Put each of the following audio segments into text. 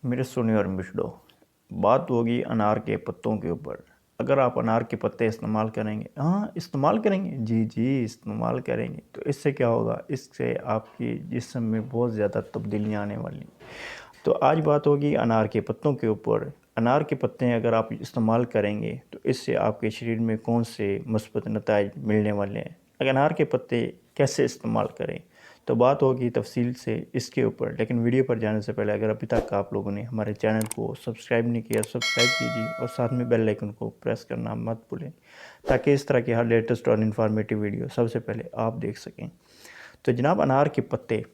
मेरे सोने और मिठड़ो, बात होगी अनार के पत्तों के ऊपर। अगर आप अनार के पत्ते इस्तेमाल करेंगे, हाँ इस्तेमाल करेंगे, जी जी इस्तेमाल करेंगे, तो इससे क्या होगा, इससे आपकी जिस्म में बहुत ज़्यादा तब्दीलियाँ आने वाली। तो आज बात होगी अनार के पत्तों के ऊपर। अनार के पत्ते अगर आप इस्तेमाल करेंगे तो इससे आपके शरीर में कौन से मुस्बत नताइज मिलने वाले हैं। अगर अनार के पत्ते कैसे इस्तेमाल करें, तो बात होगी तफसील से इसके ऊपर। लेकिन वीडियो पर जाने से पहले अगर अभी तक आप लोगों ने हमारे चैनल को सब्सक्राइब नहीं किया, सब्सक्राइब कीजिए और साथ में बेल आइकन को प्रेस करना मत भूलें, ताकि इस तरह की हर लेटेस्ट और इन्फॉर्मेटिव वीडियो सबसे पहले आप देख सकें। तो जनाब, अनार के पत्ते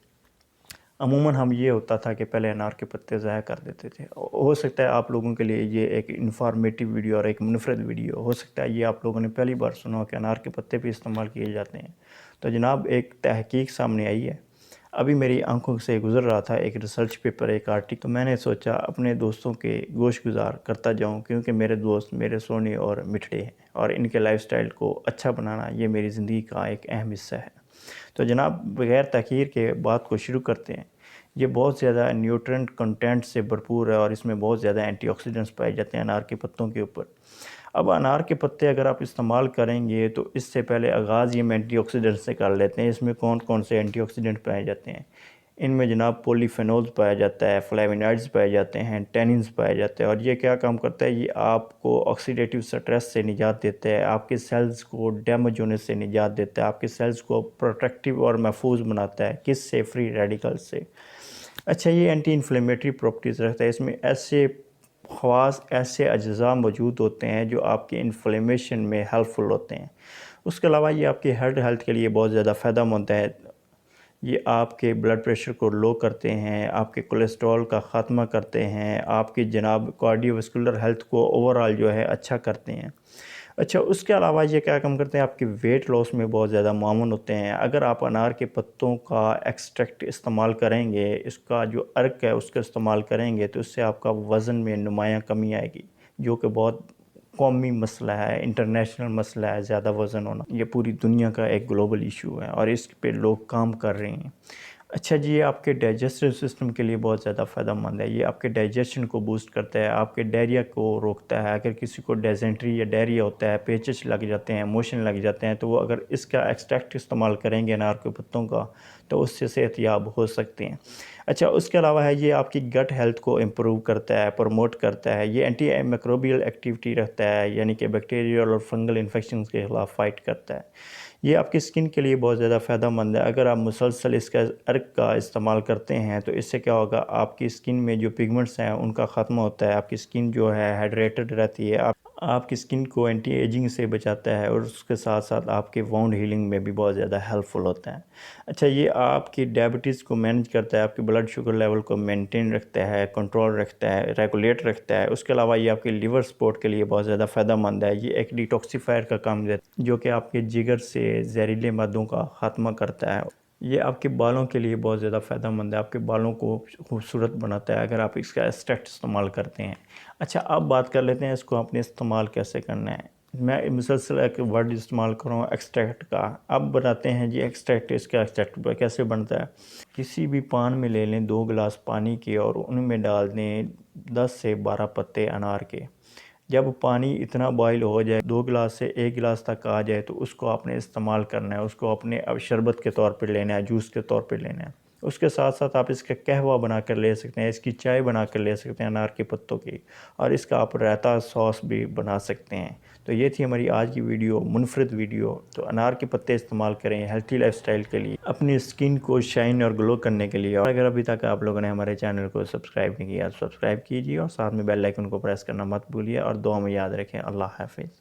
अमूमन हम ये होता था कि पहले अनार के पत्ते ज़ाया कर देते थे। हो सकता है आप लोगों के लिए ये एक इन्फॉर्मेटिव वीडियो और एक मुनफरद वीडियो हो सकता है, ये आप लोगों ने पहली बार सुना हो कि अनार के पत्ते भी इस्तेमाल किए जाते हैं। तो जनाब, एक तहकीक सामने आई है, अभी मेरी आंखों से गुजर रहा था एक रिसर्च पेपर, एक आर्टिकल। तो मैंने सोचा अपने दोस्तों के गोश गुजार करता जाऊं, क्योंकि मेरे दोस्त मेरे सोने और मिठड़े हैं और इनके लाइफस्टाइल को अच्छा बनाना ये मेरी ज़िंदगी का एक अहम हिस्सा है। तो जनाब, बग़ैर तखीर के बात को शुरू करते हैं। ये बहुत ज़्यादा न्यूट्रेंट कंटेंट से भरपूर है और इसमें बहुत ज़्यादा एंटीऑक्सीडेंट्स पाए जाते हैं अनार के पत्तों के ऊपर। अब अनार के पत्ते अगर आप इस्तेमाल करेंगे तो इससे पहले आगाज़ ये हम एंटीऑक्सीडेंट से कर लेते हैं। इसमें कौन कौन से एंटीऑक्सीडेंट पाए जाते हैं? इनमें जनाब पॉलीफेनोल्स पाया जाता है, फ्लेवोनॉइड्स पाए जाते हैं, टैनिन्स पाए जाते हैं। और ये क्या काम करता है, ये आपको ऑक्सीडेटिव स्ट्रेस से निजात देता है, आपके सेल्स को डैमेज होने से निजात देता है, आपके सेल्स को प्रोटेक्टिव और महफूज बनाता है। किससे? फ्री रेडिकल से। अच्छा, ये एंटी इन्फ्लेमेटरी प्रॉपर्टीज़ रखता है। इसमें ऐसे ख़वास, ऐसे अज्जा मौजूद होते हैं जो आपके इन्फ्लेमेशन में हेल्पफुल होते हैं। उसके अलावा ये आपकी हार्ट हेल्थ के लिए बहुत ज़्यादा फ़ायदेमंद है। ये आपके ब्लड प्रेशर को लो करते हैं, आपके कोलेस्ट्रॉल का ख़ात्मा करते हैं, आपकी जनाब कार्डियोवैस्कुलर हेल्थ को ओवरऑल जो है अच्छा करते हैं। अच्छा, उसके अलावा ये क्या काम करते हैं, आपके वेट लॉस में बहुत ज़्यादा मामून होते हैं। अगर आप अनार के पत्तों का एक्सट्रैक्ट इस्तेमाल करेंगे, इसका जो अर्क है उसका इस्तेमाल करेंगे, तो इससे आपका वज़न में नुमायाँ कमी आएगी, जो कि बहुत कौमी मसला है, इंटरनेशनल मसला है ज़्यादा वज़न होना। ये पूरी दुनिया का एक ग्लोबल इशू है और इस पे लोग काम कर रहे हैं। अच्छा जी, ये आपके डाइजेस्टिव सिस्टम के लिए बहुत ज़्यादा फ़ायदेमंद है। ये आपके डाइजेशन को बूस्ट करता है, आपके डायरिया को रोकता है। अगर किसी को डिसेंट्री या डायरिया होता है, पेचिश लग जाते हैं, मोशन लग जाते हैं, तो वो अगर इसका एक्सट्रैक्ट इस्तेमाल करेंगे अनार के पत्तों का, तो उससे सेहतयाब हो सकते हैं। अच्छा, उसके अलावा है ये आपकी गट हेल्थ को इम्प्रूव करता है, प्रमोट करता है। ये एंटी माइक्रोबियल एक्टिविटी रखता है, यानी कि बैक्टीरियल और फंगल इन्फेक्शन के खिलाफ फाइट करता है। ये आपकी स्किन के लिए बहुत ज़्यादा फ़ायदेमंद है। अगर आप मुसलसल इसका अर्क का इस्तेमाल करते हैं, तो इससे क्या होगा, आपकी स्किन में जो पिगमेंट्स हैं उनका ख़त्म होता है, आपकी स्किन जो है हाइड्रेटेड रहती है, आपकी स्किन को एंटी एजिंग से बचाता है और उसके साथ साथ आपके वाउंड हीलिंग में भी बहुत ज़्यादा हेल्पफुल होता है। अच्छा, ये आपकी डायबिटीज़ को मैनेज करता है, आपके ब्लड शुगर लेवल को मेंटेन रखता है, कंट्रोल रखता है, रेगुलेट रखता है। उसके अलावा ये आपके लिवर सपोर्ट के लिए बहुत ज़्यादा फ़ायदेमंद है। ये एक डिटॉक्सिफायर का काम देता है, जो कि आपके जिगर से जहरीले मादों का ख़ात्मा करता है। ये आपके बालों के लिए बहुत ज़्यादा फ़ायदेमंद है, आपके बालों को खूबसूरत बनाता है अगर आप इसका एक्सट्रैक्ट इस्तेमाल करते हैं। अच्छा, अब बात कर लेते हैं इसको आपने इस्तेमाल कैसे करना है। मैं मुसलसल एक वर्ड इस्तेमाल कर रहा हूँ एक्सट्रैक्ट का। अब बनाते हैं जी एक्सट्रैक्ट। इसका एक्सट्रैक्ट कैसे बनता है, किसी भी पान में ले लें 2 गिलास पानी के और उनमें डाल दें 10 से 12 पत्ते अनार के। जब पानी इतना बॉयल हो जाए, 2 गिलास से 1 गिलास तक आ जाए, तो उसको आपने इस्तेमाल करना है। उसको अपने अब शरबत के तौर पे लेना है, जूस के तौर पे लेना है। उसके साथ साथ आप इसका कहवा बना कर ले सकते हैं, इसकी चाय बना कर ले सकते हैं अनार के पत्तों की, और इसका आप रायता सॉस भी बना सकते हैं। तो ये थी हमारी आज की वीडियो, मुनफरद वीडियो। तो अनार के पत्ते इस्तेमाल करें हेल्थी लाइफस्टाइल के लिए, अपनी स्किन को शाइन और ग्लो करने के लिए। और अगर अभी तक आप लोगों ने हमारे चैनल को सब्सक्राइब नहीं किया तो सब्सक्राइब कीजिए और साथ में बेल आइकन को प्रेस करना मत भूलिए। और दुआ में याद रखें। अल्लाह हाफिज़।